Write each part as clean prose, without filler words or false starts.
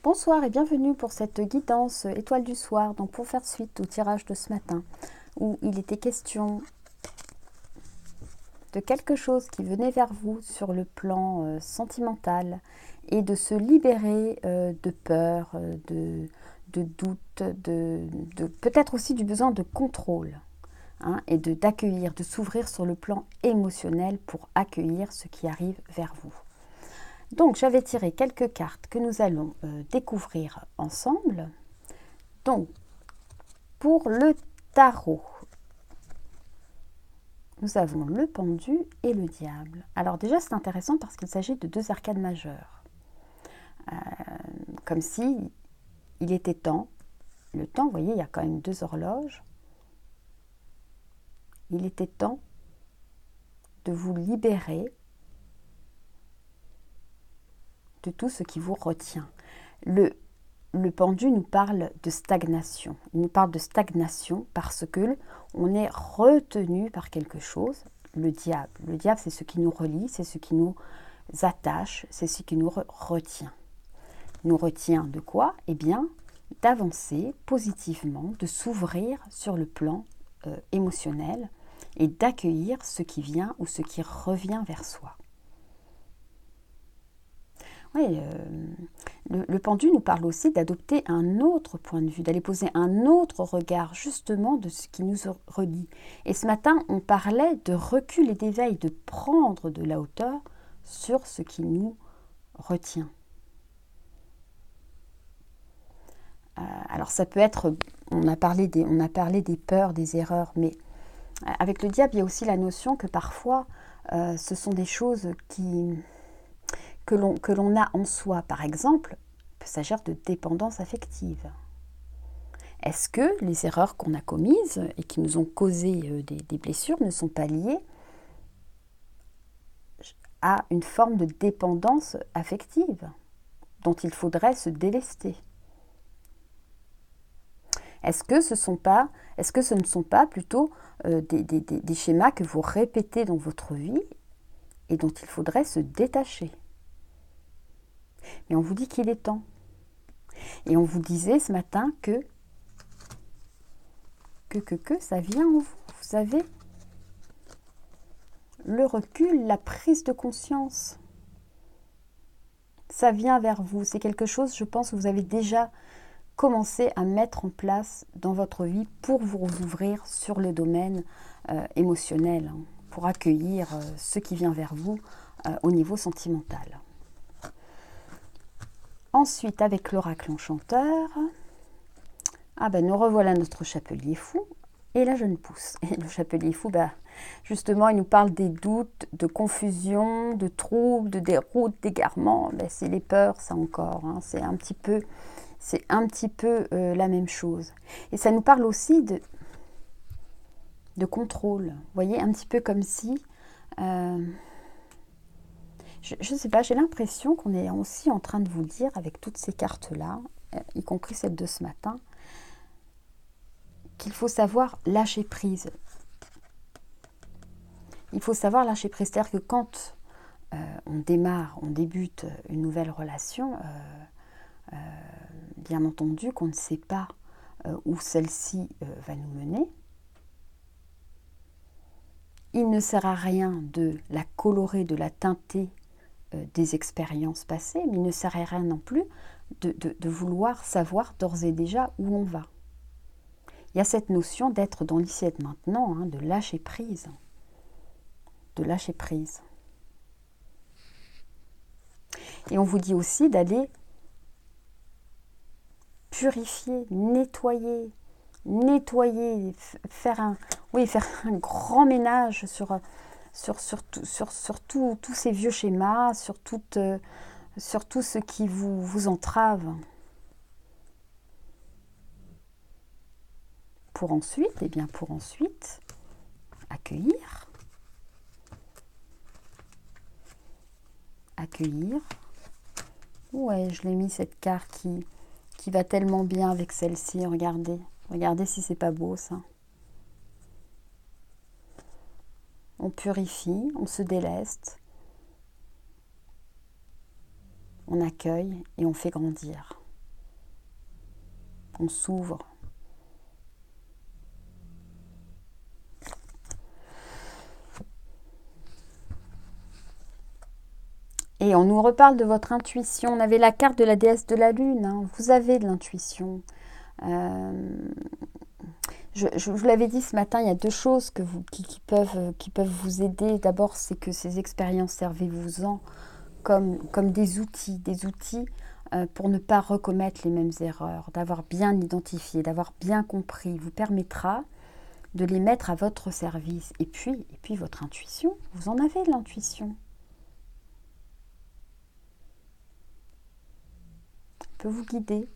Bonsoir et bienvenue pour cette guidance étoile du soir, donc pour faire suite au tirage de ce matin, où il était question de quelque chose qui venait vers vous sur le plan sentimental et de se libérer de peur, de doute, peut-être aussi du besoin de contrôle, hein, et d'accueillir, de s'ouvrir sur le plan émotionnel pour accueillir ce qui arrive vers vous. Donc, j'avais tiré quelques cartes que nous allons découvrir ensemble. Donc, pour le tarot, nous avons le pendu et le diable. Alors déjà, c'est intéressant parce qu'il s'agit de deux arcanes majeures. Comme si il était temps. Le temps, vous voyez, il y a quand même deux horloges. Il était temps de vous libérer de tout ce qui vous retient. Le pendu nous parle de stagnation. Il nous parle de stagnation parce que on est retenu par quelque chose. Le diable, c'est ce qui nous relie, c'est ce qui nous attache, c'est ce qui nous retient. Nous retient de quoi? Eh bien, d'avancer positivement, de s'ouvrir sur le plan émotionnel et d'accueillir ce qui vient ou ce qui revient vers soi. Oui, le pendu nous parle aussi d'adopter un autre point de vue, d'aller poser un autre regard justement de ce qui nous relie. Et ce matin, on parlait de recul et d'éveil, de prendre de la hauteur sur ce qui nous retient. Alors ça peut être, on a parlé des peurs, des erreurs, mais avec le diable, il y a aussi la notion que parfois, ce sont des choses que l'on a en soi. Par exemple, il peut s'agir de dépendance affective. Est-ce que les erreurs qu'on a commises et qui nous ont causé des blessures ne sont pas liées à une forme de dépendance affective dont il faudrait se délester? Est-ce que ce ne sont pas plutôt des schémas que vous répétez dans votre vie et dont il faudrait se détacher? Mais on vous dit qu'il est temps. Et on vous disait ce matin que ça vient en vous. Vous savez, le recul, la prise de conscience, ça vient vers vous. C'est quelque chose, je pense, que vous avez déjà commencé à mettre en place dans votre vie pour vous ouvrir sur le domaine émotionnel, hein, pour accueillir ce qui vient vers vous au niveau sentimental. Ensuite, avec l'oracle enchanteur, nous revoilà notre chapelier fou et la jeune pousse. Et le chapelier fou, justement, il nous parle des doutes, de confusion, de troubles, de déroutes, d'égarements. C'est les peurs, ça encore. Hein. C'est un petit peu la même chose. Et ça nous parle aussi de contrôle. Vous voyez, un petit peu comme si... je ne sais pas, j'ai l'impression qu'on est aussi en train de vous dire, avec toutes ces cartes-là, y compris celle de ce matin, qu'il faut savoir lâcher prise. Il faut savoir lâcher prise. C'est-à-dire que quand on débute une nouvelle relation, bien entendu qu'on ne sait pas où celle-ci va nous mener, il ne sert à rien de la colorer, de la teinter des expériences passées, mais il ne sert à rien non plus de vouloir savoir d'ores et déjà où on va. Il y a cette notion d'être dans l'ici et maintenant, hein, de lâcher prise. De lâcher prise. Et on vous dit aussi d'aller purifier, nettoyer, faire un grand ménage sur tous ces vieux schémas, sur tout ce qui vous entrave. Pour ensuite accueillir. Ouais, je l'ai mis cette carte qui va tellement bien avec celle-ci. Regardez si c'est pas beau ça. On purifie, on se déleste, on accueille et on fait grandir. on s'ouvre. Et on nous reparle de votre intuition. On avait la carte de la déesse de la lune. Hein. Vous avez de l'intuition. Je vous l'avais dit ce matin, il y a deux choses qui peuvent vous aider. D'abord, c'est que ces expériences, servez-vous-en comme des outils pour ne pas recommettre les mêmes erreurs, d'avoir bien identifié, d'avoir bien compris, vous permettra de les mettre à votre service. Et puis votre intuition, vous en avez de l'intuition. Peut vous guider.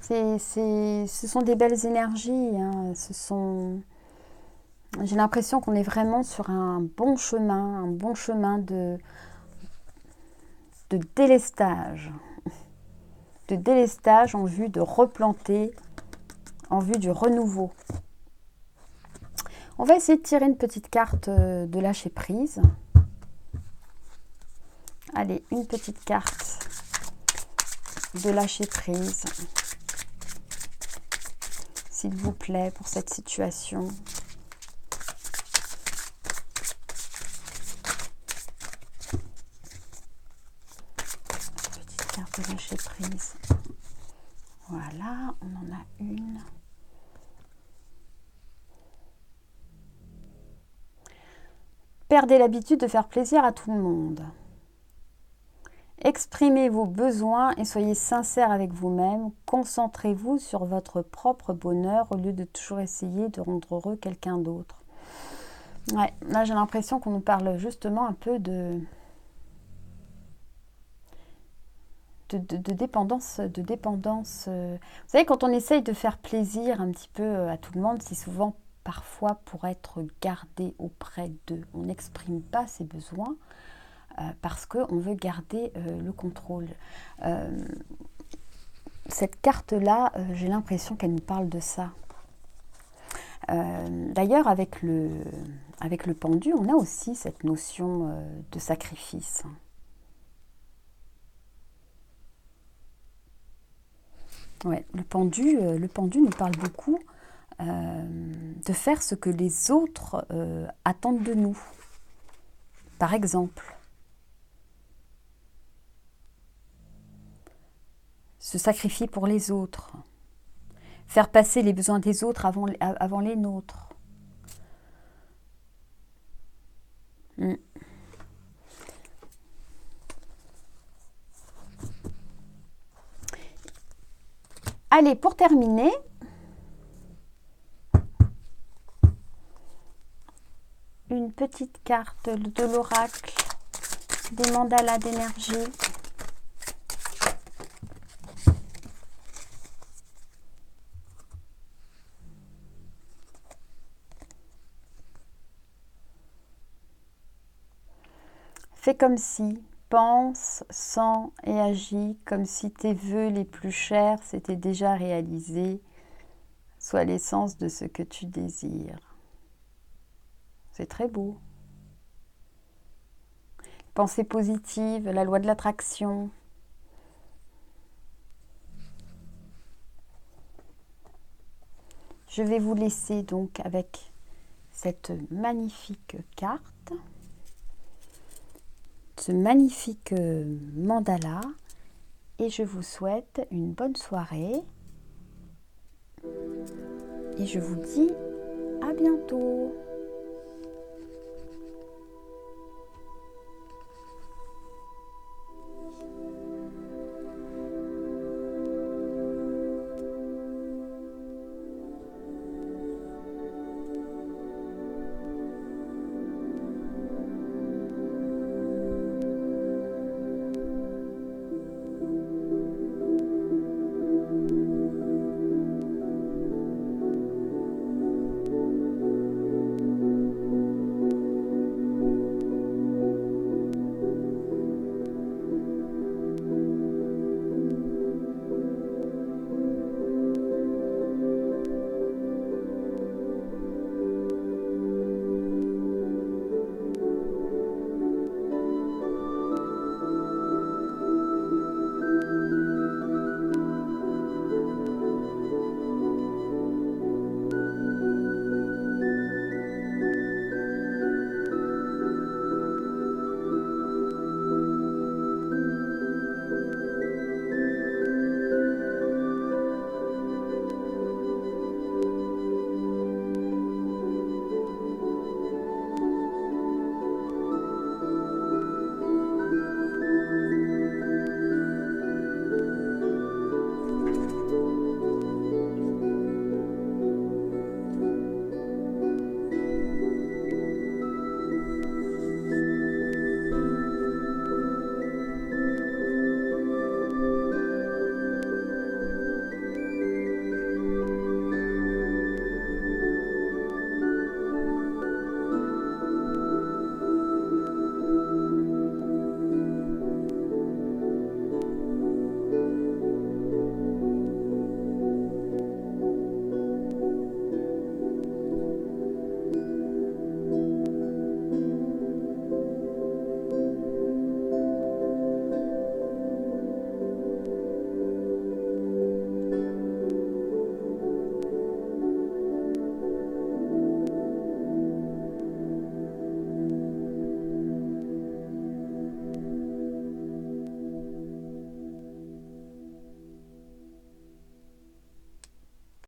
Ce sont des belles énergies. Hein. J'ai l'impression qu'on est vraiment sur un bon chemin de délestage. De délestage en vue de replanter, en vue du renouveau. On va essayer de tirer une petite carte de lâcher prise. Allez, une petite carte de lâcher prise, s'il vous plaît, pour cette situation. Petite carte de lâcher prise. Voilà, on en a une. Perdez l'habitude de faire plaisir à tout le monde. Exprimez vos besoins et soyez sincère avec vous-même. Concentrez-vous sur votre propre bonheur au lieu de toujours essayer de rendre heureux quelqu'un d'autre. Ouais, là j'ai l'impression qu'on nous parle justement un peu de dépendance. Vous savez, quand on essaye de faire plaisir un petit peu à tout le monde, c'est souvent parfois pour être gardé auprès d'eux. On n'exprime pas ses besoins. Parce qu'on veut garder le contrôle. Cette carte-là, j'ai l'impression qu'elle nous parle de ça. D'ailleurs, avec le pendu, on a aussi cette notion de sacrifice. Ouais, le pendu nous parle beaucoup de faire ce que les autres attendent de nous. Par exemple, se sacrifier pour les autres, faire passer les besoins des autres avant les nôtres. Allez, pour terminer, une petite carte de l'oracle, des mandalas d'énergie. Fais comme si, pense, sens et agis comme si tes vœux les plus chers s'étaient déjà réalisés, soit l'essence de ce que tu désires. C'est très beau. Pensée positive, la loi de l'attraction. Je vais vous laisser donc avec cette magnifique carte, ce magnifique mandala, et je vous souhaite une bonne soirée et je vous dis à bientôt.